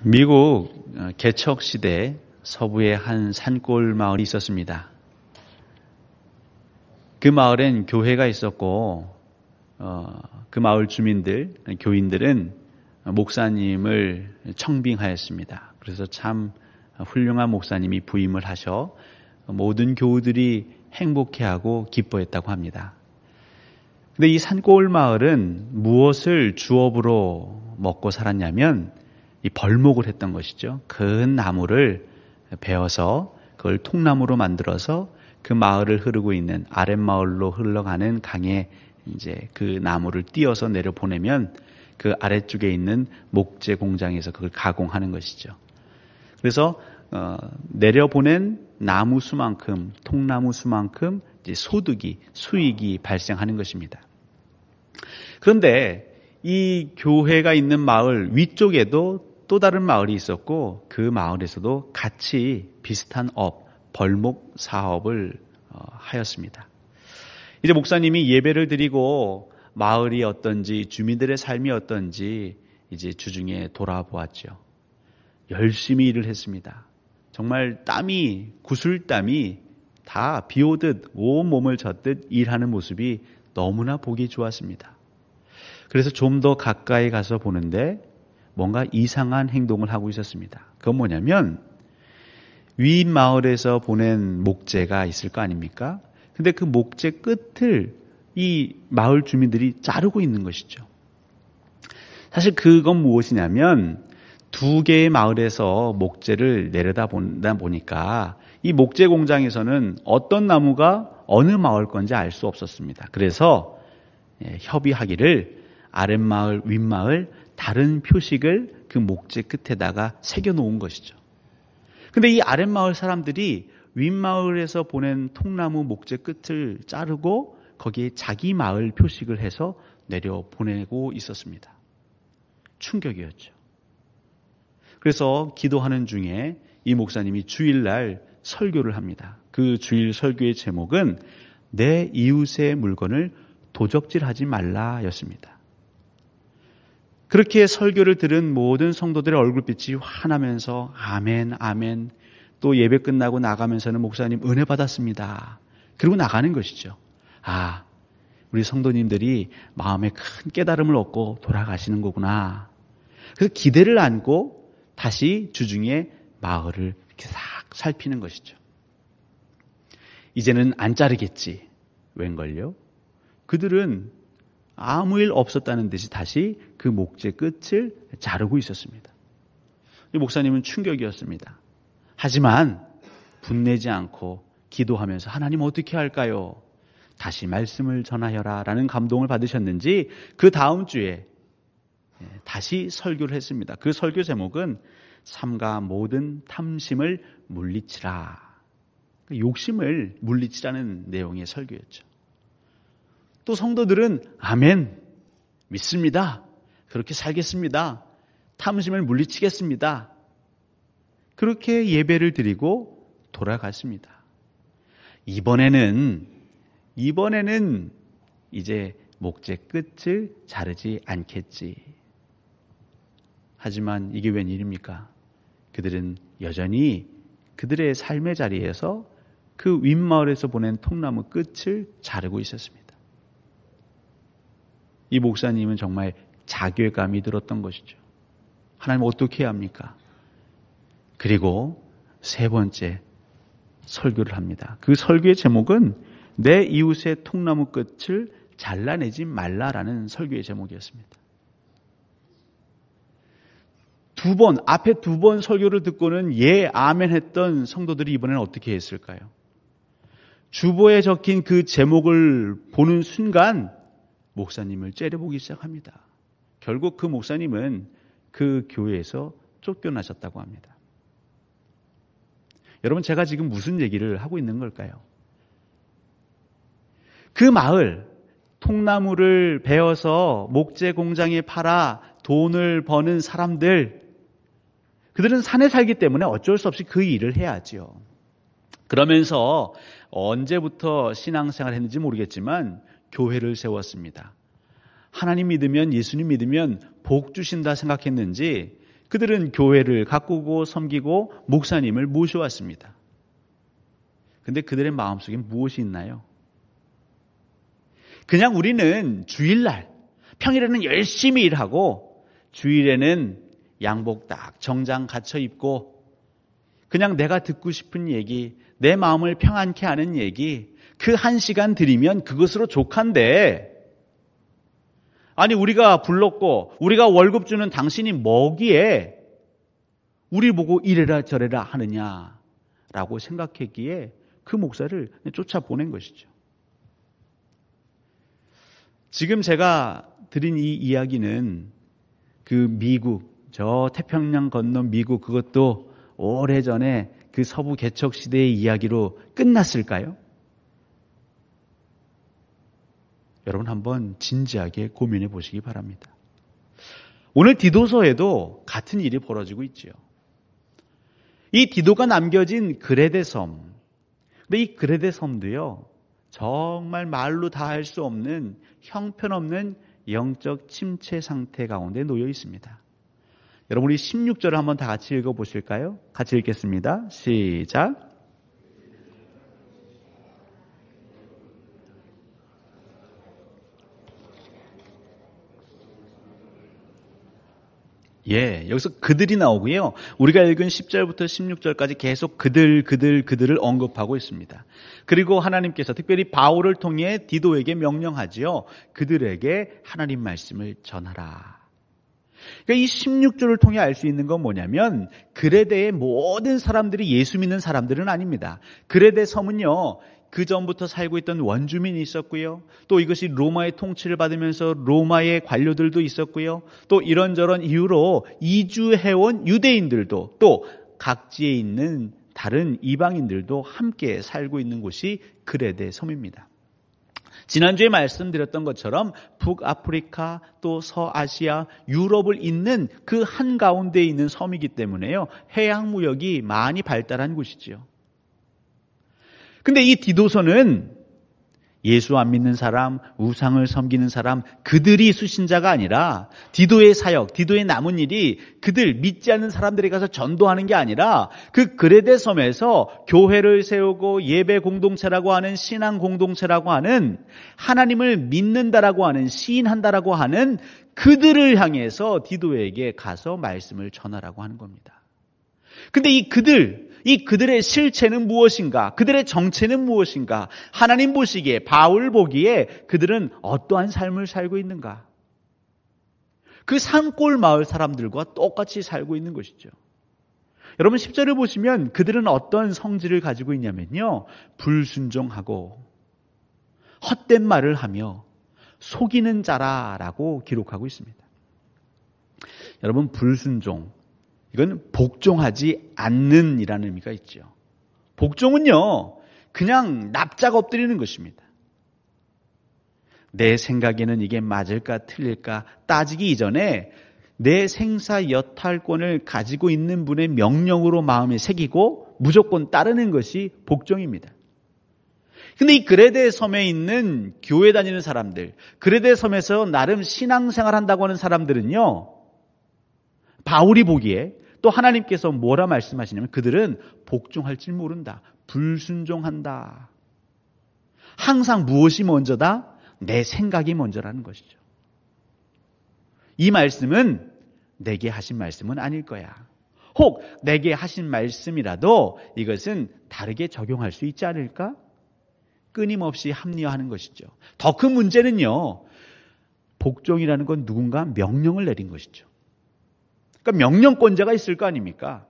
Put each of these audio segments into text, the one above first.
미국 개척 시대 서부에 한 산골 마을이 있었습니다. 그 마을엔 교회가 있었고 그 마을 주민들, 교인들은 목사님을 청빙하였습니다. 그래서 참 훌륭한 목사님이 부임을 하셔 모든 교우들이 행복해하고 기뻐했다고 합니다. 근데 이 산골 마을은 무엇을 주업으로 먹고 살았냐면 이 벌목을 했던 것이죠. 큰 나무를 베어서 그걸 통나무로 만들어서 그 마을을 흐르고 있는 아랫마을로 흘러가는 강에 이제 그 나무를 띄어서 내려 보내면 그 아래쪽에 있는 목재 공장에서 그걸 가공하는 것이죠. 그래서 내려보낸 나무 수만큼, 통나무 수만큼 이제 수익이 발생하는 것입니다. 그런데 이 교회가 있는 마을 위쪽에도 또 다른 마을이 있었고 그 마을에서도 같이 비슷한 벌목 사업을 하였습니다. 이제 목사님이 예배를 드리고 마을이 어떤지 주민들의 삶이 어떤지 이제 주중에 돌아보았죠. 열심히 일을 했습니다. 정말 구슬땀이 다 비오듯 온몸을 젖듯 일하는 모습이 너무나 보기 좋았습니다. 그래서 좀 더 가까이 가서 보는데 뭔가 이상한 행동을 하고 있었습니다. 그건 뭐냐면 윗 마을에서 보낸 목재가 있을 거 아닙니까? 근데 그 목재 끝을 이 마을 주민들이 자르고 있는 것이죠. 사실 그건 무엇이냐면 두 개의 마을에서 목재를 내려다 보니까 이 목재 공장에서는 어떤 나무가 어느 마을 건지 알 수 없었습니다. 그래서 협의하기를 아랫마을, 윗마을 다른 표식을 그 목재 끝에다가 새겨놓은 것이죠. 근데 이 아랫마을 사람들이 윗마을에서 보낸 통나무 목재 끝을 자르고 거기에 자기 마을 표식을 해서 내려 보내고 있었습니다. 충격이었죠. 그래서 기도하는 중에 이 목사님이 주일날 설교를 합니다. 그 주일 설교의 제목은 내 이웃의 물건을 도적질하지 말라였습니다. 그렇게 설교를 들은 모든 성도들의 얼굴빛이 환하면서 아멘, 아멘. 또 예배 끝나고 나가면서는 목사님 은혜 받았습니다. 그리고 나가는 것이죠. 우리 성도님들이 마음에 큰 깨달음을 얻고 돌아가시는 거구나. 그래서 기대를 안고 다시 주중에 마을을 이렇게 싹 살피는 것이죠. 이제는 안 자르겠지. 웬걸요? 그들은 아무 일 없었다는 듯이 다시 그 목재 끝을 자르고 있었습니다. 이 목사님은 충격이었습니다. 하지만 분내지 않고 기도하면서 하나님 어떻게 할까요? 다시 말씀을 전하여라 라는 감동을 받으셨는지 그 다음 주에 다시 설교를 했습니다. 그 설교 제목은 삼가 모든 탐심을 물리치라. 욕심을 물리치라는 내용의 설교였죠. 또 성도들은 아멘, 믿습니다. 그렇게 살겠습니다. 탐심을 물리치겠습니다. 그렇게 예배를 드리고 돌아갔습니다. 이번에는 이제 목재 끝을 자르지 않겠지. 하지만 이게 웬일입니까? 그들은 여전히 그들의 삶의 자리에서 그 윗마을에서 보낸 통나무 끝을 자르고 있었습니다. 이 목사님은 정말 자괴감이 들었던 것이죠. 하나님 어떻게 해야 합니까? 그리고 세 번째 설교를 합니다. 그 설교의 제목은 내 이웃의 통나무 끝을 잘라내지 말라라는 설교의 제목이었습니다. 앞에 두 번 설교를 듣고는 예, 아멘 했던 성도들이 이번에는 어떻게 했을까요? 주보에 적힌 그 제목을 보는 순간 목사님을 째려보기 시작합니다. 결국 그 목사님은 그 교회에서 쫓겨나셨다고 합니다. 여러분, 제가 지금 무슨 얘기를 하고 있는 걸까요? 그 마을, 통나무를 베어서 목재 공장에 팔아 돈을 버는 사람들, 그들은 산에 살기 때문에 어쩔 수 없이 그 일을 해야지요. 그러면서 언제부터 신앙생활을 했는지 모르겠지만 교회를 세웠습니다. 하나님 믿으면, 예수님 믿으면 복 주신다 생각했는지 그들은 교회를 가꾸고 섬기고 목사님을 모셔왔습니다. 근데 그들의 마음속에 무엇이 있나요? 그냥 우리는 주일날, 평일에는 열심히 일하고 주일에는 양복 딱 정장 갖춰 입고 그냥 내가 듣고 싶은 얘기, 내 마음을 평안케 하는 얘기, 그 1시간 드리면 그것으로 족한데, 아니 우리가 불렀고 우리가 월급 주는 당신이 뭐기에 우리 보고 이래라 저래라 하느냐라고 생각했기에 그 목사를 쫓아보낸 것이죠. 지금 제가 드린 이 이야기는 그 미국, 저 태평양 건너 미국, 그것도 오래전에 그 서부 개척 시대의 이야기로 끝났을까요? 여러분 한번 진지하게 고민해 보시기 바랍니다. 오늘 디도서에도 같은 일이 벌어지고 있지요. 이 디도가 남겨진 그레데 섬, 근데 이 그레데 섬도요, 정말 말로 다 할 수 없는 형편없는 영적 침체 상태 가운데 놓여 있습니다. 여러분 우리 16절을 한번 다 같이 읽어보실까요? 같이 읽겠습니다. 시작. 예, 여기서 그들이 나오고요. 우리가 읽은 10절부터 16절까지 계속 그들을 언급하고 있습니다. 그리고 하나님께서 특별히 바울을 통해 디도에게 명령하지요. 그들에게 하나님 말씀을 전하라. 그러니까 이 16절을 통해 알 수 있는 건 뭐냐면 그레데의 모든 사람들이 예수 믿는 사람들은 아닙니다. 그레데 섬은요, 그 전부터 살고 있던 원주민이 있었고요. 또 이것이 로마의 통치를 받으면서 로마의 관료들도 있었고요. 또 이런저런 이유로 이주해온 유대인들도 또 각지에 있는 다른 이방인들도 함께 살고 있는 곳이 그레데 섬입니다. 지난주에 말씀드렸던 것처럼 북아프리카 또 서아시아, 유럽을 잇는 그 한가운데에 있는 섬이기 때문에요. 해양 무역이 많이 발달한 곳이죠. 근데 이 디도서는 예수 안 믿는 사람, 우상을 섬기는 사람, 그들이 수신자가 아니라 디도의 사역, 디도의 남은 일이 그들 믿지 않는 사람들에 가서 전도하는 게 아니라 그 그레데 섬에서 교회를 세우고 예배 공동체라고 하는 신앙 공동체라고 하는 하나님을 믿는다라고 하는 시인한다라고 하는 그들을 향해서 디도에게 가서 말씀을 전하라고 하는 겁니다. 근데 이 그들의 실체는 무엇인가? 그들의 정체는 무엇인가? 하나님 보시기에, 바울 보기에 그들은 어떠한 삶을 살고 있는가? 그 산골 마을 사람들과 똑같이 살고 있는 것이죠. 여러분 10절을 보시면 그들은 어떤 성질을 가지고 있냐면요, 불순종하고 헛된 말을 하며 속이는 자라라고 기록하고 있습니다. 여러분 불순종, 이건 복종하지 않는 이라는 의미가 있죠. 복종은요, 그냥 납작 엎드리는 것입니다. 내 생각에는 이게 맞을까 틀릴까 따지기 이전에 내 생사 여탈권을 가지고 있는 분의 명령으로 마음에 새기고 무조건 따르는 것이 복종입니다. 근데 이 그레데 섬에 있는 교회 다니는 사람들, 그레데 섬에서 나름 신앙생활 한다고 하는 사람들은요, 바울이 보기에 또 하나님께서 뭐라 말씀하시냐면 그들은 복종할 줄 모른다. 불순종한다. 항상 무엇이 먼저다? 내 생각이 먼저라는 것이죠. 이 말씀은 내게 하신 말씀은 아닐 거야. 혹 내게 하신 말씀이라도 이것은 다르게 적용할 수 있지 않을까? 끊임없이 합리화하는 것이죠. 더 큰 문제는요, 복종이라는 건 누군가 명령을 내린 것이죠. 그러니까 명령권자가 있을 거 아닙니까?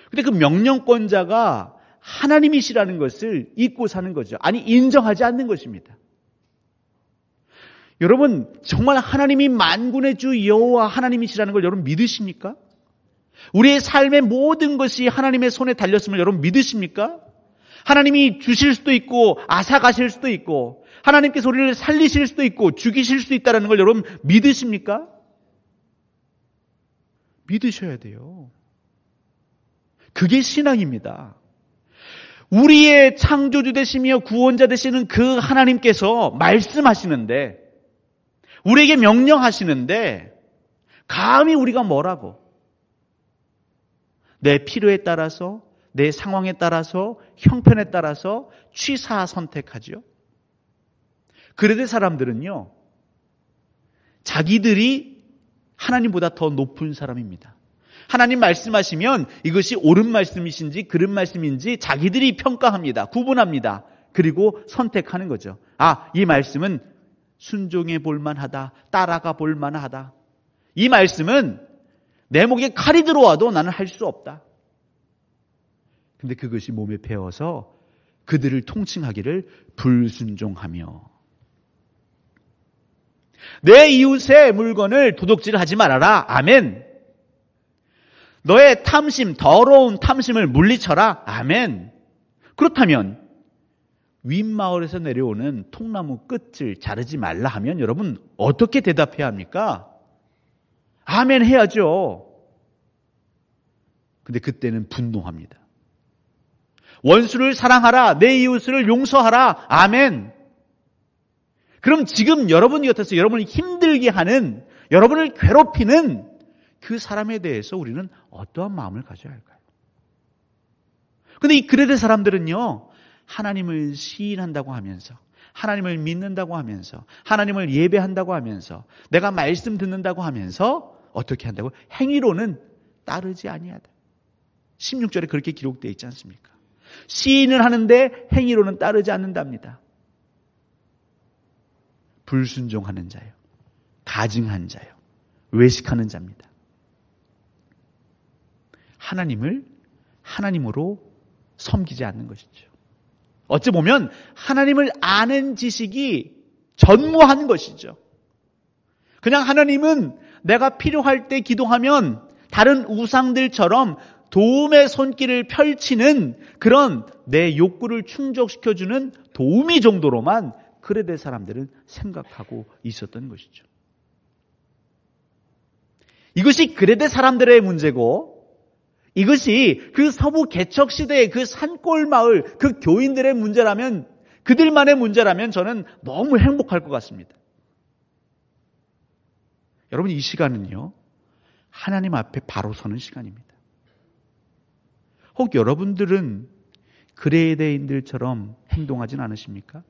근데 그 명령권자가 하나님이시라는 것을 잊고 사는 거죠. 아니, 인정하지 않는 것입니다. 여러분, 정말 하나님이 만군의 주 여호와 하나님이시라는 걸 여러분 믿으십니까? 우리의 삶의 모든 것이 하나님의 손에 달렸음을 여러분 믿으십니까? 하나님이 주실 수도 있고 앗아가실 수도 있고 하나님께서 우리를 살리실 수도 있고 죽이실 수도 있다는 걸 여러분 믿으십니까? 믿으셔야 돼요. 그게 신앙입니다. 우리의 창조주 되시며 구원자 되시는 그 하나님께서 말씀하시는데, 우리에게 명령하시는데 감히 우리가 뭐라고, 내 필요에 따라서, 내 상황에 따라서, 형편에 따라서 취사 선택하죠. 그레데 사람들은요, 자기들이 하나님보다 더 높은 사람입니다. 하나님 말씀하시면 이것이 옳은 말씀이신지 그른 말씀인지 자기들이 평가합니다. 구분합니다. 그리고 선택하는 거죠. 이 말씀은 순종해 볼만하다. 따라가 볼만하다. 이 말씀은 내 목에 칼이 들어와도 나는 할 수 없다. 근데 그것이 몸에 배어서 그들을 통칭하기를 불순종하며, 내 이웃의 물건을 도둑질하지 말아라. 아멘. 너의 탐심, 더러운 탐심을 물리쳐라. 아멘. 그렇다면 윗마을에서 내려오는 통나무 끝을 자르지 말라 하면 여러분 어떻게 대답해야 합니까? 아멘 해야죠. 근데 그때는 분노합니다. 원수를 사랑하라. 내 이웃을 용서하라. 아멘. 그럼 지금 여러분 곁에서 여러분을 힘들게 하는, 여러분을 괴롭히는 그 사람에 대해서 우리는 어떠한 마음을 가져야 할까요? 근데 이 그레데 사람들은요, 하나님을 시인한다고 하면서, 하나님을 믿는다고 하면서, 하나님을 예배한다고 하면서, 내가 말씀 듣는다고 하면서 어떻게 한다고? 행위로는 따르지 아니하다. 16절에 그렇게 기록되어 있지 않습니까? 시인은 하는데 행위로는 따르지 않는답니다. 불순종하는 자요, 가증한 자요, 외식하는 자입니다. 하나님을 하나님으로 섬기지 않는 것이죠. 어찌 보면 하나님을 아는 지식이 전무한 것이죠. 그냥 하나님은 내가 필요할 때 기도하면 다른 우상들처럼 도움의 손길을 펼치는 그런 내 욕구를 충족시켜주는 도우미 정도로만 그레데 사람들은 생각하고 있었던 것이죠. 이것이 그레데 사람들의 문제고, 이것이 그 서부 개척 시대의 그 산골 마을 그 교인들의 문제라면, 그들만의 문제라면 저는 너무 행복할 것 같습니다. 여러분, 이 시간은요, 하나님 앞에 바로 서는 시간입니다. 혹 여러분들은 그레데인들처럼 행동하진 않으십니까?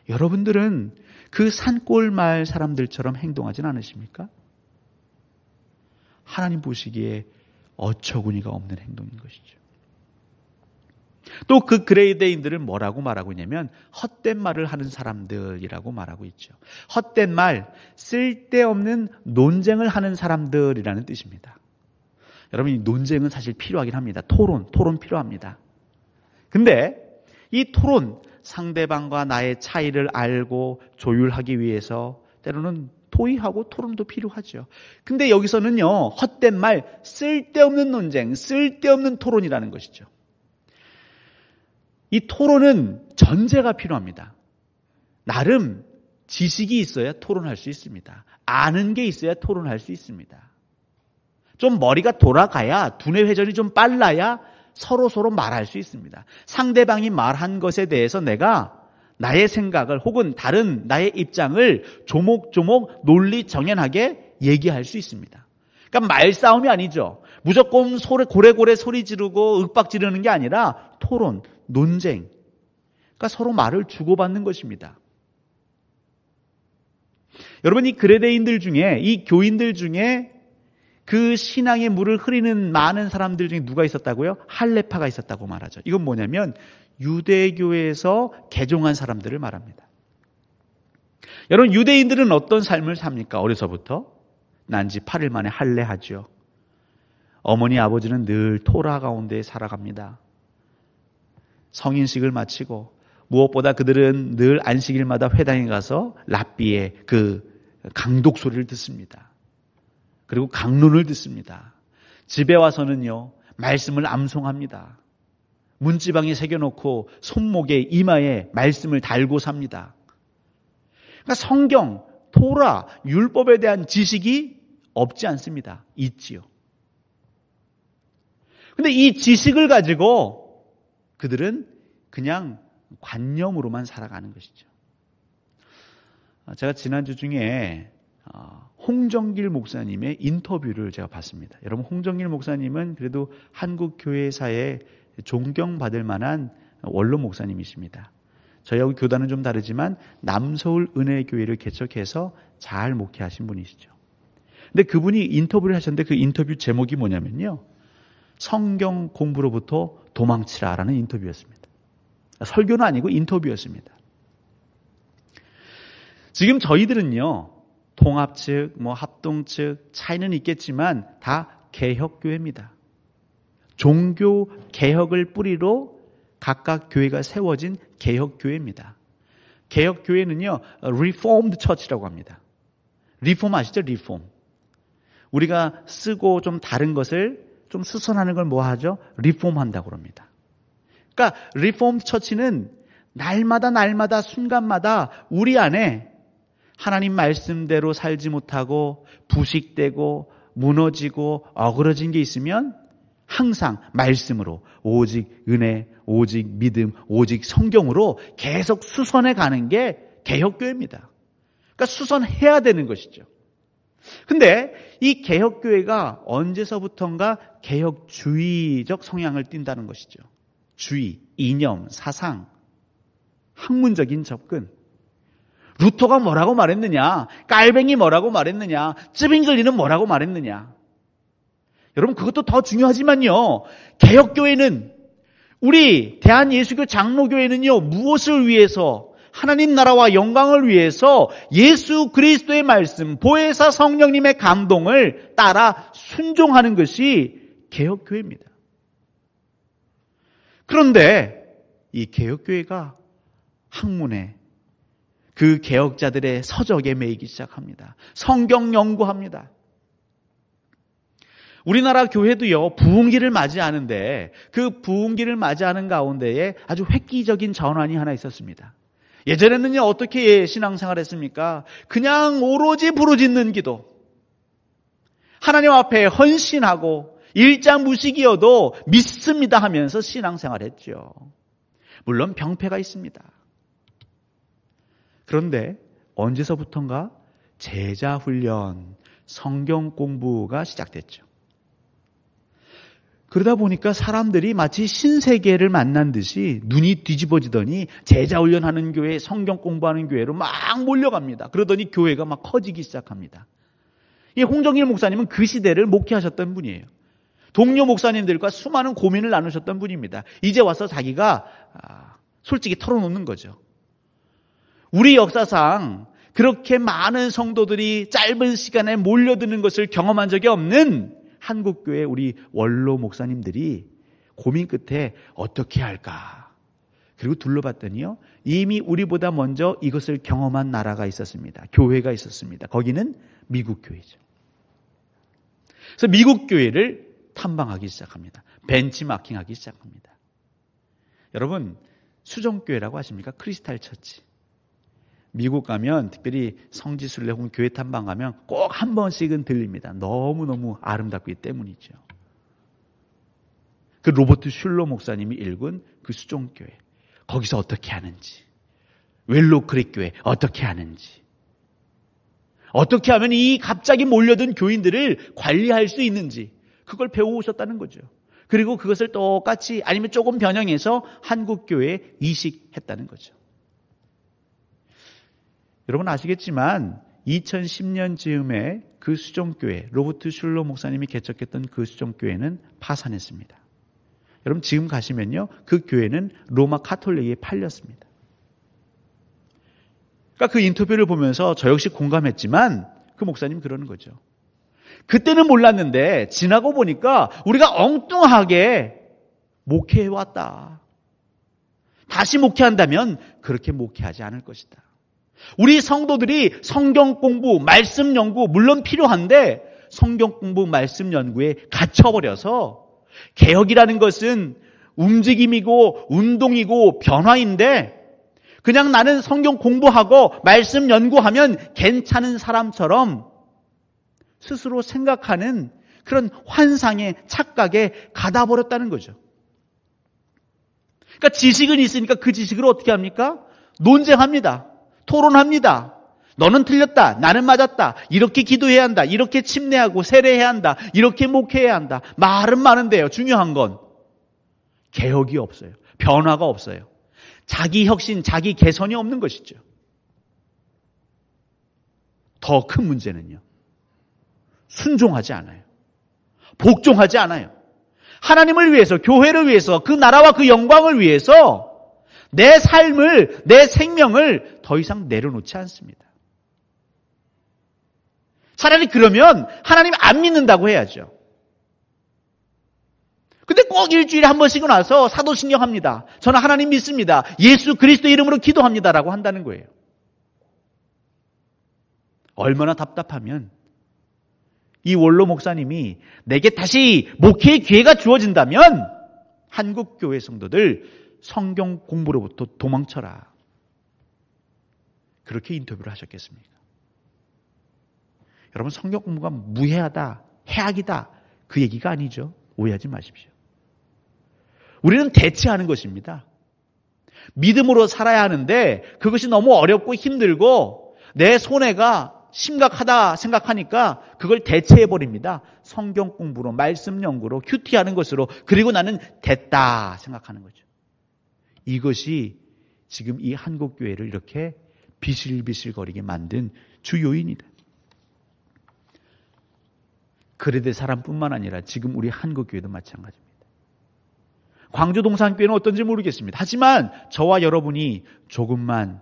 여러분들은 그 산골 마을 사람들처럼 행동하진 않으십니까? 하나님 보시기에 어처구니가 없는 행동인 것이죠. 또 그 그레데인들은 뭐라고 말하고 있냐면 헛된 말을 하는 사람들이라고 말하고 있죠. 헛된 말, 쓸데없는 논쟁을 하는 사람들이라는 뜻입니다. 여러분, 이 논쟁은 사실 필요하긴 합니다. 토론 필요합니다. 근데 이 토론, 상대방과 나의 차이를 알고 조율하기 위해서 때로는 토의하고 토론도 필요하죠. 근데 여기서는요, 헛된 말, 쓸데없는 논쟁, 쓸데없는 토론이라는 것이죠. 이 토론은 전제가 필요합니다. 나름 지식이 있어야 토론할 수 있습니다. 아는 게 있어야 토론할 수 있습니다. 좀 머리가 돌아가야, 두뇌 회전이 좀 빨라야 서로 말할 수 있습니다. 상대방이 말한 것에 대해서 내가 나의 생각을 혹은 다른 나의 입장을 조목조목 논리정연하게 얘기할 수 있습니다. 그러니까 말싸움이 아니죠. 무조건 고래고래 소리 지르고 윽박 지르는 게 아니라 토론, 논쟁. 그러니까 서로 말을 주고받는 것입니다. 여러분, 이 그레데인들 중에, 이 교인들 중에 그 신앙의 물을 흐리는 많은 사람들 중에 누가 있었다고요? 할레파가 있었다고 말하죠. 이건 뭐냐면 유대교에서 개종한 사람들을 말합니다. 여러분, 유대인들은 어떤 삶을 삽니까? 어려서부터 난지 8일 만에 할례하죠. 어머니 아버지는 늘 토라 가운데 살아갑니다. 성인식을 마치고 무엇보다 그들은 늘 안식일마다 회당에 가서 랍비의 그 강독 소리를 듣습니다. 그리고 강론을 듣습니다. 집에 와서는요, 말씀을 암송합니다. 문지방에 새겨놓고 손목에 이마에 말씀을 달고 삽니다. 그러니까 성경, 토라, 율법에 대한 지식이 없지 않습니다. 있지요. 근데 이 지식을 가지고 그들은 그냥 관념으로만 살아가는 것이죠. 제가 지난주 중에 홍정길 목사님의 인터뷰를 제가 봤습니다. 여러분, 홍정길 목사님은 그래도 한국 교회사에 존경받을 만한 원로 목사님이십니다. 저희하고 교단은 좀 다르지만 남서울 은혜교회를 개척해서 잘 목회하신 분이시죠. 근데 그분이 인터뷰를 하셨는데 그 인터뷰 제목이 뭐냐면요, 성경 공부로부터 도망치라라는 인터뷰였습니다. 설교는 아니고 인터뷰였습니다. 지금 저희들은요, 통합 측, 합동 측 차이는 있겠지만 다 개혁교회입니다. 종교 개혁을 뿌리로 각각 교회가 세워진 개혁교회입니다. 개혁교회는요, Reformed Church라고 합니다. 리폼 아시죠? 리폼. 우리가 쓰고 좀 다른 것을 좀 수선하는 걸 뭐 하죠? 리폼한다고 합니다. 그러니까 Reformed Church는 날마다 순간마다 우리 안에 하나님 말씀대로 살지 못하고 부식되고 무너지고 어그러진 게 있으면 항상 말씀으로, 오직 은혜, 오직 믿음, 오직 성경으로 계속 수선해 가는 게 개혁교회입니다. 그러니까 수선해야 되는 것이죠. 근데 이 개혁교회가 언제서부턴가 개혁주의적 성향을 띈다는 것이죠. 주의, 이념, 사상, 학문적인 접근. 루터가 뭐라고 말했느냐? 깔뱅이 뭐라고 말했느냐? 쯔빙글리는 뭐라고 말했느냐? 여러분, 그것도 더 중요하지만요, 개혁교회는, 우리 대한예수교 장로교회는요, 무엇을 위해서, 하나님 나라와 영광을 위해서 예수 그리스도의 말씀, 보혜사 성령님의 감동을 따라 순종하는 것이 개혁교회입니다. 그런데 이 개혁교회가 학문에, 그 개혁자들의 서적에 매이기 시작합니다. 성경 연구합니다. 우리나라 교회도요, 부흥기를 맞이하는데 그 부흥기를 맞이하는 가운데에 아주 획기적인 전환이 하나 있었습니다. 예전에는요, 어떻게 신앙생활 했습니까? 그냥 오로지 부르짖는 기도, 하나님 앞에 헌신하고 일자무식이어도 믿습니다 하면서 신앙생활 했죠. 물론 병폐가 있습니다. 그런데 언제서부턴가 제자훈련, 성경 공부가 시작됐죠. 그러다 보니까 사람들이 마치 신세계를 만난 듯이 눈이 뒤집어지더니 제자훈련하는 교회, 성경 공부하는 교회로 막 몰려갑니다. 그러더니 교회가 막 커지기 시작합니다. 이 홍정일 목사님은 그 시대를 목회하셨던 분이에요. 동료 목사님들과 수많은 고민을 나누셨던 분입니다. 이제 와서 자기가 솔직히 털어놓는 거죠. 우리 역사상 그렇게 많은 성도들이 짧은 시간에 몰려드는 것을 경험한 적이 없는 한국교회 우리 원로 목사님들이 고민 끝에 어떻게 할까? 그리고 둘러봤더니요, 이미 우리보다 먼저 이것을 경험한 나라가 있었습니다. 교회가 있었습니다. 거기는 미국 교회죠. 그래서 미국 교회를 탐방하기 시작합니다. 벤치마킹하기 시작합니다. 여러분, 수정교회라고 하십니까? 크리스탈 처치. 미국 가면, 특별히 성지순례 혹은 교회 탐방 가면 꼭 한 번씩은 들립니다. 너무너무 아름답기 때문이죠. 그 로버트 슐러 목사님이 읽은 그 수종교회, 거기서 어떻게 하는지, 웰로크릭 교회 어떻게 하는지, 어떻게 하면 이 갑자기 몰려든 교인들을 관리할 수 있는지, 그걸 배워오셨다는 거죠. 그리고 그것을 똑같이 아니면 조금 변형해서 한국교회에 이식했다는 거죠. 여러분 아시겠지만 2010년 즈음에 그 수종교회, 로버트 슐러 목사님이 개척했던 그 수종교회는 파산했습니다. 여러분 지금 가시면요, 그 교회는 로마 카톨릭에 팔렸습니다. 그러니까 그 인터뷰를 보면서 저 역시 공감했지만 그 목사님 그러는 거죠. 그때는 몰랐는데 지나고 보니까 우리가 엉뚱하게 목회해왔다. 다시 목회한다면 그렇게 목회하지 않을 것이다. 우리 성도들이 성경 공부, 말씀 연구 물론 필요한데 성경 공부, 말씀 연구에 갇혀버려서 개혁이라는 것은 움직임이고 운동이고 변화인데 그냥 나는 성경 공부하고 말씀 연구하면 괜찮은 사람처럼 스스로 생각하는 그런 환상의 착각에 가다버렸다는 거죠. 그러니까 지식은 있으니까 그 지식을 어떻게 합니까? 논쟁합니다. 토론합니다. 너는 틀렸다. 나는 맞았다. 이렇게 기도해야 한다. 이렇게 침례하고 세례해야 한다. 이렇게 목회해야 한다. 말은 많은데요. 중요한 건 개혁이 없어요. 변화가 없어요. 자기 혁신, 자기 개선이 없는 것이죠. 더 큰 문제는요. 순종하지 않아요. 복종하지 않아요. 하나님을 위해서, 교회를 위해서, 그 나라와 그 영광을 위해서 내 삶을, 내 생명을 더 이상 내려놓지 않습니다. 차라리 그러면 하나님 안 믿는다고 해야죠. 근데 꼭 일주일에 한 번씩은 와서 사도신경 합니다. 저는 하나님 믿습니다. 예수 그리스도 이름으로 기도합니다라고 한다는 거예요. 얼마나 답답하면 이 원로 목사님이 내게 다시 목회의 기회가 주어진다면 한국 교회 성도들 성경 공부로부터 도망쳐라. 그렇게 인터뷰를 하셨겠습니까? 여러분, 성경 공부가 무해하다, 해악이다, 그 얘기가 아니죠. 오해하지 마십시오. 우리는 대체하는 것입니다. 믿음으로 살아야 하는데 그것이 너무 어렵고 힘들고 내 손해가 심각하다 생각하니까 그걸 대체해버립니다. 성경 공부로, 말씀 연구로, 큐티하는 것으로, 그리고 나는 됐다 생각하는 거죠. 이것이 지금 이 한국교회를 이렇게 비실비실거리게 만든 주 요인이다. 그레데 사람뿐만 아니라 지금 우리 한국교회도 마찬가지입니다. 광주 동산교회는 어떤지 모르겠습니다. 하지만 저와 여러분이 조금만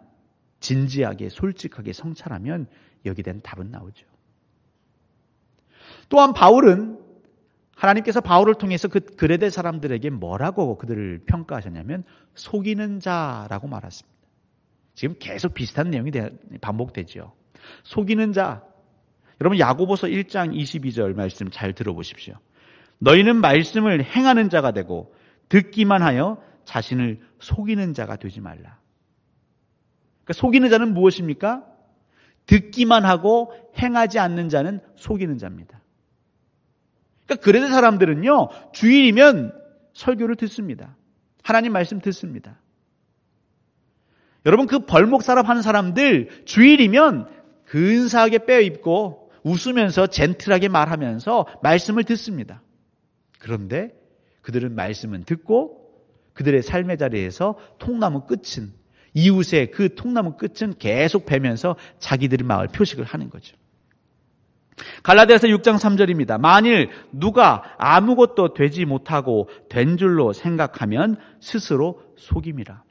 진지하게 솔직하게 성찰하면 여기에 대한 답은 나오죠. 또한 바울은 하나님께서 바울을 통해서 그 그레데 사람들에게 뭐라고 그들을 평가하셨냐면 속이는 자라고 말했습니다. 지금 계속 비슷한 내용이 반복되죠. 속이는 자. 여러분 야고보서 1장 22절 말씀 잘 들어보십시오. 너희는 말씀을 행하는 자가 되고 듣기만 하여 자신을 속이는 자가 되지 말라. 그러니까 속이는 자는 무엇입니까? 듣기만 하고 행하지 않는 자는 속이는 자입니다. 그러니까 그레데 사람들은요, 주일이면 설교를 듣습니다. 하나님 말씀 듣습니다. 여러분, 그 벌목사람 하는 사람들 주일이면 근사하게 빼입고 웃으면서 젠틀하게 말하면서 말씀을 듣습니다. 그런데 그들은 말씀은 듣고 그들의 삶의 자리에서 통나무 끝은, 이웃의 그 통나무 끝은 계속 베면서 자기들의 마을 표식을 하는 거죠. 갈라디아서 6장 3절입니다. 만일 누가 아무것도 되지 못하고 된 줄로 생각하면 스스로 속임이라.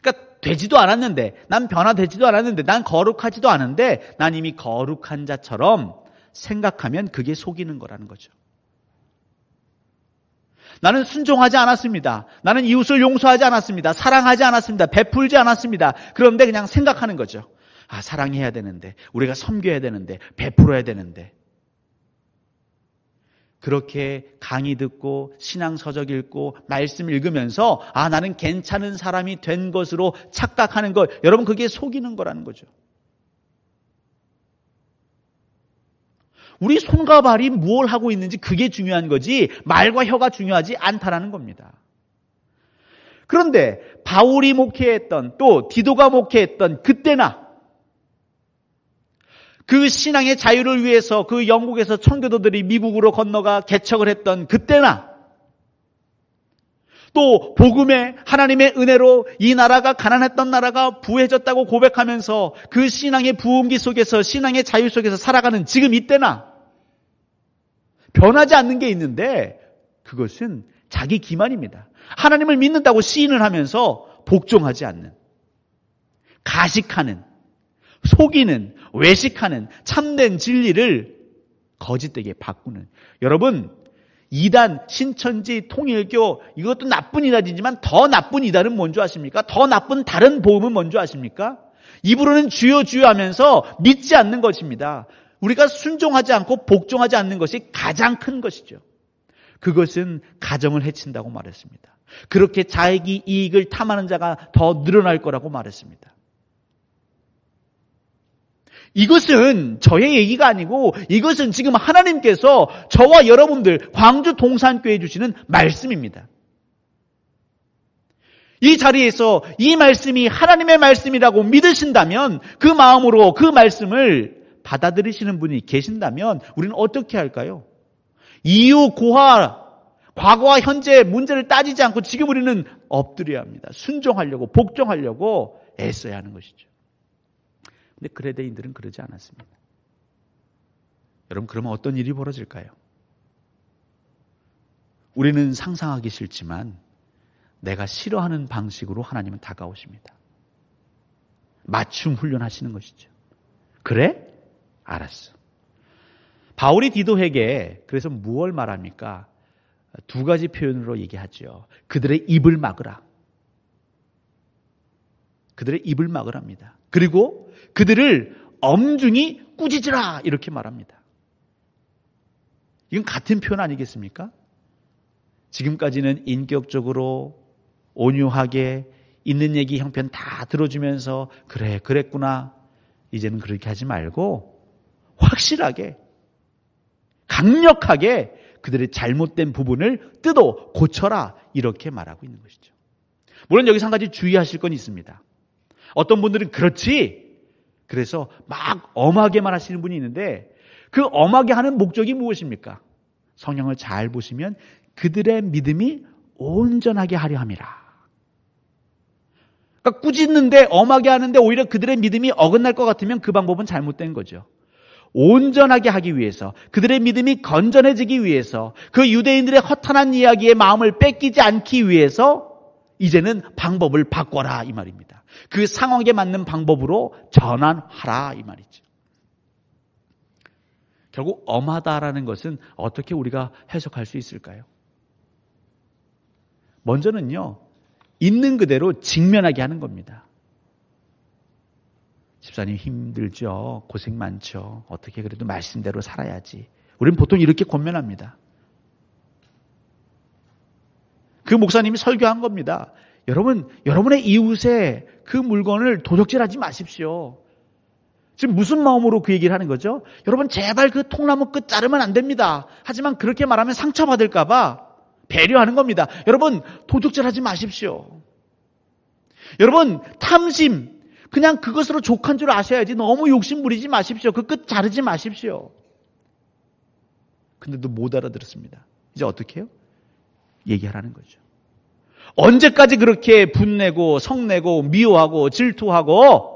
그러니까 되지도 않았는데, 난 변화되지도 않았는데, 난 거룩하지도 않은데 난 이미 거룩한 자처럼 생각하면 그게 속이는 거라는 거죠. 나는 순종하지 않았습니다. 나는 이웃을 용서하지 않았습니다. 사랑하지 않았습니다. 베풀지 않았습니다. 그런데 그냥 생각하는 거죠. 아, 사랑해야 되는데, 우리가 섬겨야 되는데, 베풀어야 되는데. 그렇게 강의 듣고 신앙서적 읽고 말씀 읽으면서 아, 나는 괜찮은 사람이 된 것으로 착각하는 것, 여러분 그게 속이는 거라는 거죠. 우리 손과 발이 무엇을 하고 있는지 그게 중요한 거지 말과 혀가 중요하지 않다라는 겁니다. 그런데 바울이 목회했던, 또 디도가 목회했던 그때나 그 신앙의 자유를 위해서 그 영국에서 청교도들이 미국으로 건너가 개척을 했던 그때나, 또 복음의 하나님의 은혜로 이 나라가, 가난했던 나라가 부해졌다고 고백하면서 그 신앙의 부흥기 속에서, 신앙의 자유 속에서 살아가는 지금 이때나 변하지 않는 게 있는데 그것은 자기 기만입니다. 하나님을 믿는다고 시인을 하면서 복종하지 않는, 가식하는, 속이는, 외식하는, 참된 진리를 거짓되게 바꾸는. 여러분, 이단, 신천지, 통일교, 이것도 나쁜 이단이지만 더 나쁜 이단은 뭔지 아십니까? 더 나쁜 다른 복음은 뭔지 아십니까? 입으로는 주여 주여 하면서 믿지 않는 것입니다. 우리가 순종하지 않고 복종하지 않는 것이 가장 큰 것이죠. 그것은 가정을 해친다고 말했습니다. 그렇게 자기 이익을 탐하는 자가 더 늘어날 거라고 말했습니다. 이것은 저의 얘기가 아니고 이것은 지금 하나님께서 저와 여러분들 광주 동산교회에 주시는 말씀입니다. 이 자리에서 이 말씀이 하나님의 말씀이라고 믿으신다면, 그 마음으로 그 말씀을 받아들이시는 분이 계신다면 우리는 어떻게 할까요? 이유, 고하, 과거와 현재의 문제를 따지지 않고 지금 우리는 엎드려야 합니다. 순종하려고, 복종하려고 애써야 하는 것이죠. 근데 그레데인들은 그러지 않았습니다. 여러분, 그러면 어떤 일이 벌어질까요? 우리는 상상하기 싫지만 내가 싫어하는 방식으로 하나님은 다가오십니다. 맞춤 훈련하시는 것이죠. 그래? 알았어. 바울이 디도에게 그래서 무엇을 말합니까? 두 가지 표현으로 얘기하죠. 그들의 입을 막으라. 그들의 입을 막으랍니다. 그리고 그들을 엄중히 꾸짖으라 이렇게 말합니다. 이건 같은 표현 아니겠습니까? 지금까지는 인격적으로 온유하게 있는 얘기 형편 다 들어주면서 그래 그랬구나. 이제는 그렇게 하지 말고 확실하게 강력하게 그들의 잘못된 부분을 뜯어 고쳐라 이렇게 말하고 있는 것이죠. 물론 여기서 한 가지 주의하실 건 있습니다. 어떤 분들은 그렇지 그래서 막 엄하게만 하시는 분이 있는데 그 엄하게 하는 목적이 무엇입니까? 성경을 잘 보시면 그들의 믿음이 온전하게 하려 함이라. 그러니까 꾸짖는데 엄하게 하는데 오히려 그들의 믿음이 어긋날 것 같으면 그 방법은 잘못된 거죠. 온전하게 하기 위해서, 그들의 믿음이 건전해지기 위해서, 그 유대인들의 허탄한 이야기에 마음을 뺏기지 않기 위해서 이제는 방법을 바꿔라 이 말입니다. 그 상황에 맞는 방법으로 전환하라 이 말이죠. 결국 엄하다라는 것은 어떻게 우리가 해석할 수 있을까요? 먼저는요, 있는 그대로 직면하게 하는 겁니다. 집사님 힘들죠. 고생 많죠. 어떻게 그래도 말씀대로 살아야지. 우리는 보통 이렇게 권면합니다. 그 목사님이 설교한 겁니다. 여러분, 여러분의 이웃의 그 물건을 도적질하지 마십시오. 지금 무슨 마음으로 그 얘기를 하는 거죠? 여러분 제발 그 통나무 끝 자르면 안 됩니다. 하지만 그렇게 말하면 상처받을까 봐 배려하는 겁니다. 여러분 도적질하지 마십시오. 여러분 탐심 그냥 그것으로 족한 줄 아셔야지 너무 욕심 부리지 마십시오. 그 끝 자르지 마십시오. 근데도 못 알아들었습니다. 이제 어떻게 해요? 얘기하라는 거죠. 언제까지 그렇게 분내고 성내고 미워하고 질투하고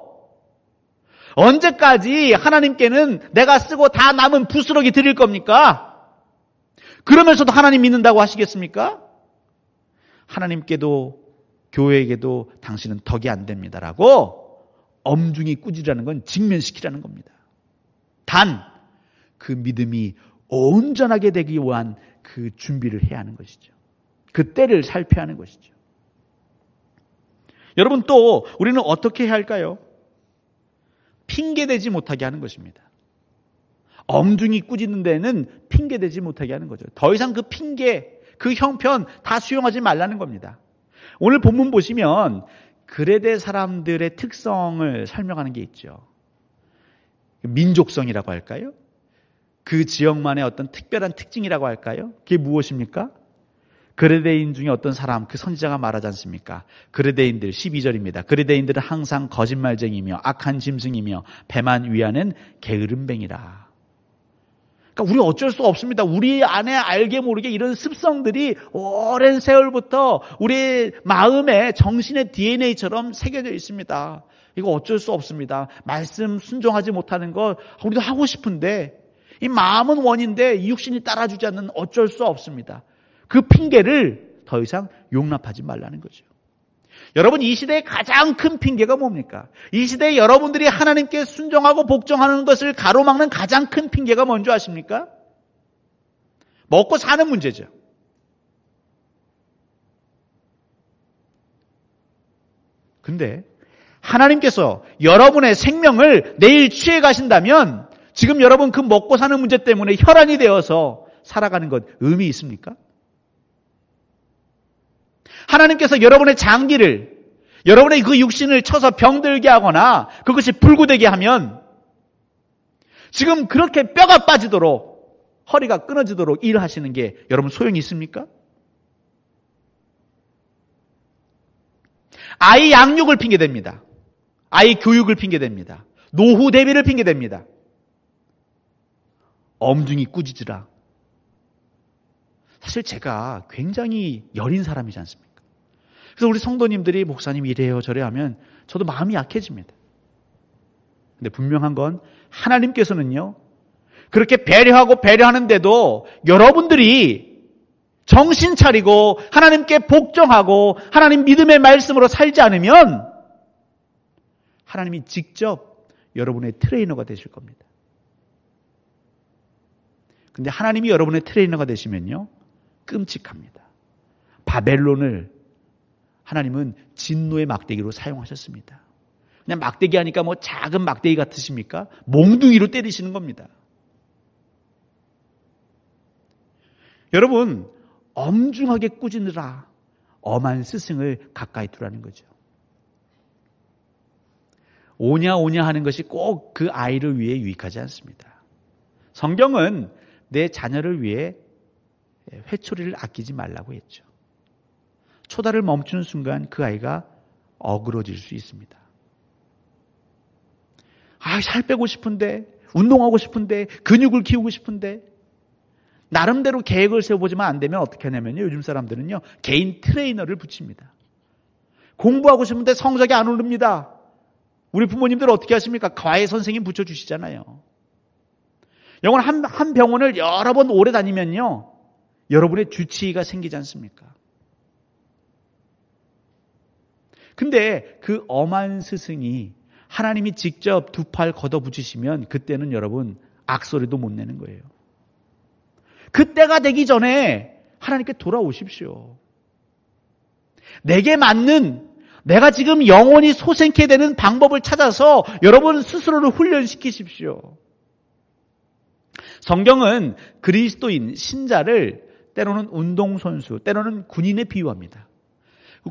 언제까지 하나님께는 내가 쓰고 다 남은 부스러기 드릴 겁니까? 그러면서도 하나님 믿는다고 하시겠습니까? 하나님께도 교회에게도 당신은 덕이 안 됩니다라고 엄중히 꾸짖으라는 건 직면시키라는 겁니다. 단 그 믿음이 온전하게 되기 위한 그 준비를 해야 하는 것이죠. 그 때를 살펴야 하는 것이죠. 여러분 또 우리는 어떻게 해야 할까요? 핑계대지 못하게 하는 것입니다. 엄중히 꾸짖는 데는 핑계대지 못하게 하는 거죠. 더 이상 그 핑계, 그 형편 다 수용하지 말라는 겁니다. 오늘 본문 보시면 그레데 사람들의 특성을 설명하는 게 있죠. 민족성이라고 할까요? 그 지역만의 어떤 특별한 특징이라고 할까요? 그게 무엇입니까? 그레데인 중에 어떤 사람, 그 선지자가 말하지 않습니까? 그레데인들 12절입니다. 그레데인들은 항상 거짓말쟁이며 악한 짐승이며 배만 위하는 게으름뱅이라. 그러니까 우리 어쩔 수 없습니다. 우리 안에 알게 모르게 이런 습성들이 오랜 세월부터 우리 마음에 정신의 DNA처럼 새겨져 있습니다. 이거 어쩔 수 없습니다. 말씀 순종하지 못하는 거 우리도 하고 싶은데 이 마음은 원인데 육신이 따라주지 않는 어쩔 수 없습니다. 그 핑계를 더 이상 용납하지 말라는 거죠. 여러분 이 시대의 가장 큰 핑계가 뭡니까? 이 시대에 여러분들이 하나님께 순종하고 복종하는 것을 가로막는 가장 큰 핑계가 뭔지 아십니까? 먹고 사는 문제죠. 근데 하나님께서 여러분의 생명을 내일 취해 가신다면 지금 여러분 그 먹고 사는 문제 때문에 혈안이 되어서 살아가는 것 의미 있습니까? 하나님께서 여러분의 장기를, 여러분의 그 육신을 쳐서 병들게 하거나 그것이 불구되게 하면 지금 그렇게 뼈가 빠지도록 허리가 끊어지도록 일하시는 게 여러분 소용이 있습니까? 아이 양육을 핑계댑니다. 아이 교육을 핑계댑니다. 노후 대비를 핑계댑니다. 엄중히 꾸짖으라. 사실 제가 굉장히 여린 사람이지 않습니까? 그래서 우리 성도님들이 목사님 이래요 저래요 하면 저도 마음이 약해집니다. 근데 분명한 건 하나님께서는요, 그렇게 배려하고 배려하는데도 여러분들이 정신 차리고 하나님께 복종하고 하나님 믿음의 말씀으로 살지 않으면 하나님이 직접 여러분의 트레이너가 되실 겁니다. 근데 하나님이 여러분의 트레이너가 되시면요, 끔찍합니다. 바벨론을 하나님은 진노의 막대기로 사용하셨습니다. 그냥 막대기 하니까 뭐 작은 막대기 같으십니까? 몽둥이로 때리시는 겁니다. 여러분, 엄중하게 꾸짖으라. 엄한 스승을 가까이 두라는 거죠. 오냐 오냐 하는 것이 꼭 그 아이를 위해 유익하지 않습니다. 성경은 내 자녀를 위해 회초리를 아끼지 말라고 했죠. 초다를 멈추는 순간 그 아이가 어그러질 수 있습니다. 살 빼고 싶은데, 운동하고 싶은데, 근육을 키우고 싶은데, 나름대로 계획을 세워보지만 안 되면 어떻게 하냐면요, 요즘 사람들은요, 개인 트레이너를 붙입니다. 공부하고 싶은데 성적이 안 오릅니다. 우리 부모님들 어떻게 하십니까? 과외 선생님 붙여주시잖아요. 영어는 한 병원을 여러 번 오래 다니면요, 여러분의 주치의가 생기지 않습니까? 근데 그 엄한 스승이 하나님이 직접 두 팔 걷어붙이시면 그때는 여러분 악소리도 못 내는 거예요. 그때가 되기 전에 하나님께 돌아오십시오. 내게 맞는, 내가 지금 영원히 소생케 되는 방법을 찾아서 여러분 스스로를 훈련시키십시오. 성경은 그리스도인, 신자를 때로는 운동선수, 때로는 군인에 비유합니다.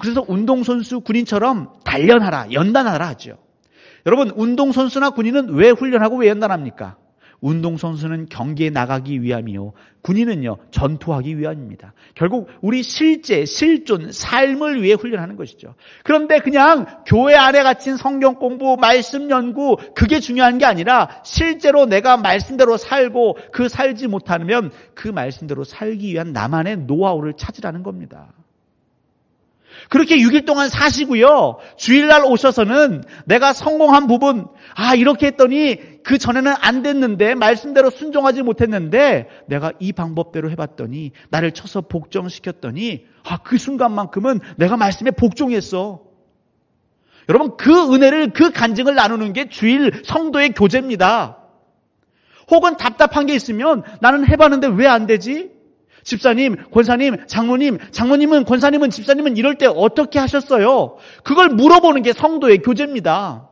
그래서 운동선수, 군인처럼 단련하라, 연단하라 하죠. 여러분, 운동선수나 군인은 왜 훈련하고 왜 연단합니까? 운동선수는 경기에 나가기 위함이요, 군인은요 전투하기 위함입니다. 결국 우리 실제, 실존, 삶을 위해 훈련하는 것이죠. 그런데 그냥 교회 안에 갇힌 성경 공부, 말씀 연구, 그게 중요한 게 아니라 실제로 내가 말씀대로 살고 그 살지 못하면 그 말씀대로 살기 위한 나만의 노하우를 찾으라는 겁니다. 그렇게 6일 동안 사시고요, 주일날 오셔서는 내가 성공한 부분, 이렇게 했더니 그 전에는 안 됐는데, 말씀대로 순종하지 못했는데 내가 이 방법대로 해봤더니, 나를 쳐서 복종시켰더니 그 순간만큼은 내가 말씀에 복종했어. 여러분, 그 은혜를, 그 간증을 나누는 게 주일 성도의 교제입니다. 혹은 답답한 게 있으면 나는 해봤는데 왜 안 되지? 집사님, 권사님, 장로님은, 권사님은, 집사님은 이럴 때 어떻게 하셨어요? 그걸 물어보는 게 성도의 교제입니다.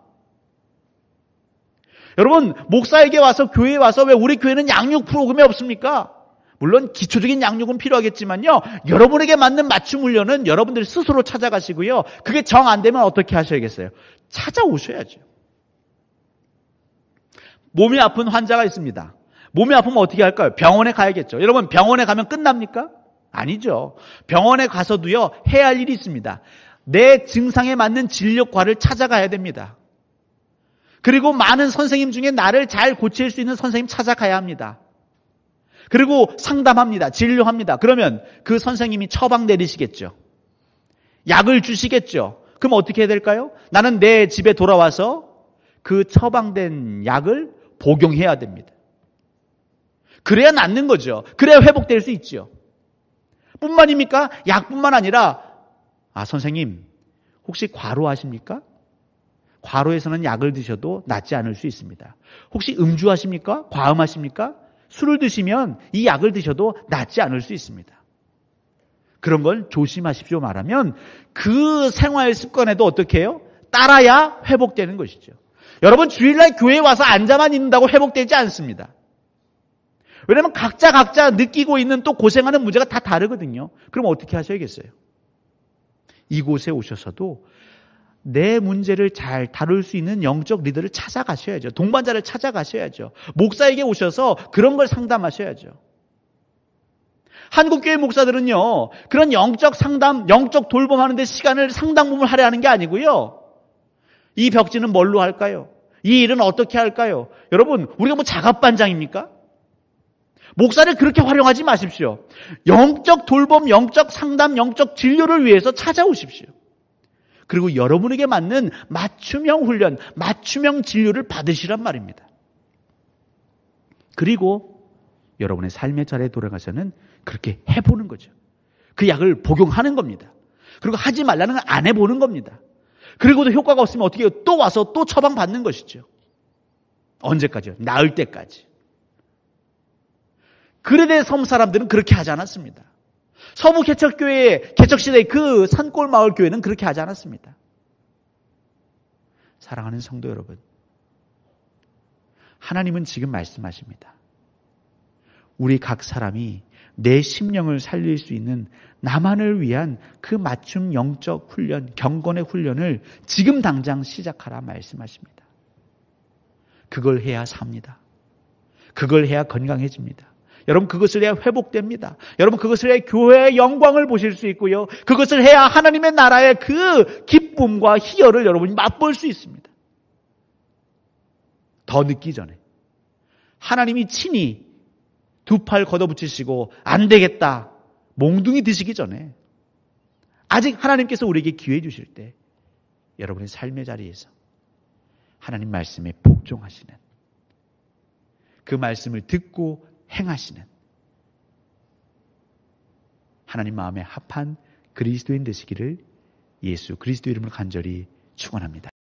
여러분, 목사에게 와서, 교회에 와서, 왜 우리 교회는 양육 프로그램이 없습니까? 물론 기초적인 양육은 필요하겠지만요, 여러분에게 맞는 맞춤 훈련은 여러분들이 스스로 찾아가시고요, 그게 정 안 되면 어떻게 하셔야겠어요? 찾아오셔야죠. 몸이 아픈 환자가 있습니다. 몸이 아프면 어떻게 할까요? 병원에 가야겠죠. 여러분, 병원에 가면 끝납니까? 아니죠. 병원에 가서도요, 해야 할 일이 있습니다. 내 증상에 맞는 진료과를 찾아가야 됩니다. 그리고 많은 선생님 중에 나를 잘 고칠 수 있는 선생님 찾아가야 합니다. 그리고 상담합니다. 진료합니다. 그러면 그 선생님이 처방 내리시겠죠. 약을 주시겠죠. 그럼 어떻게 해야 될까요? 나는 내 집에 돌아와서 그 처방된 약을 복용해야 됩니다. 그래야 낫는 거죠. 그래야 회복될 수 있죠. 뿐만입니까? 약뿐만 아니라, 선생님, 혹시 과로하십니까? 과로해서는 약을 드셔도 낫지 않을 수 있습니다. 혹시 음주하십니까? 과음하십니까? 술을 드시면 이 약을 드셔도 낫지 않을 수 있습니다. 그런 걸 조심하십시오 말하면 그 생활 습관에도 어떻게 해요? 따라야 회복되는 것이죠. 여러분, 주일날 교회에 와서 앉아만 있는다고 회복되지 않습니다. 왜냐하면 각자 느끼고 있는, 또 고생하는 문제가 다 다르거든요. 그럼 어떻게 하셔야겠어요? 이곳에 오셔서도 내 문제를 잘 다룰 수 있는 영적 리더를 찾아가셔야죠. 동반자를 찾아가셔야죠. 목사에게 오셔서 그런 걸 상담하셔야죠. 한국교회 목사들은요, 그런 영적 상담, 영적 돌봄하는 데 시간을 상당 부분 할애하는 게 아니고요. 이 벽지는 뭘로 할까요? 이 일은 어떻게 할까요? 여러분, 우리가 뭐 작업반장입니까? 목사를 그렇게 활용하지 마십시오. 영적 돌봄, 영적 상담, 영적 진료를 위해서 찾아오십시오. 그리고 여러분에게 맞는 맞춤형 훈련, 맞춤형 진료를 받으시란 말입니다. 그리고 여러분의 삶의 자리에 돌아가서는 그렇게 해보는 거죠. 그 약을 복용하는 겁니다. 그리고 하지 말라는 걸 안 해보는 겁니다. 그리고도 효과가 없으면 어떻게 해요? 또 와서 또 처방받는 것이죠. 언제까지요? 나을 때까지. 그레데 섬 사람들은 그렇게 하지 않았습니다. 서부 개척교회, 개척시대의 그 산골 마을 교회는 그렇게 하지 않았습니다. 사랑하는 성도 여러분, 하나님은 지금 말씀하십니다. 우리 각 사람이 내 심령을 살릴 수 있는 나만을 위한 그 맞춤 영적 훈련, 경건의 훈련을 지금 당장 시작하라 말씀하십니다. 그걸 해야 삽니다. 그걸 해야 건강해집니다. 여러분, 그것을 해야 회복됩니다. 여러분, 그것을 해야 교회의 영광을 보실 수 있고요. 그것을 해야 하나님의 나라의 그 기쁨과 희열을 여러분이 맛볼 수 있습니다. 더 늦기 전에 하나님이 친히 두 팔 걷어붙이시고 안 되겠다, 몽둥이 드시기 전에 아직 하나님께서 우리에게 기회 주실 때 여러분의 삶의 자리에서 하나님 말씀에 복종하시는, 그 말씀을 듣고 행하시는 하나님 마음에 합한 그리스도인 되시기를 예수 그리스도 이름으로 간절히 축원합니다.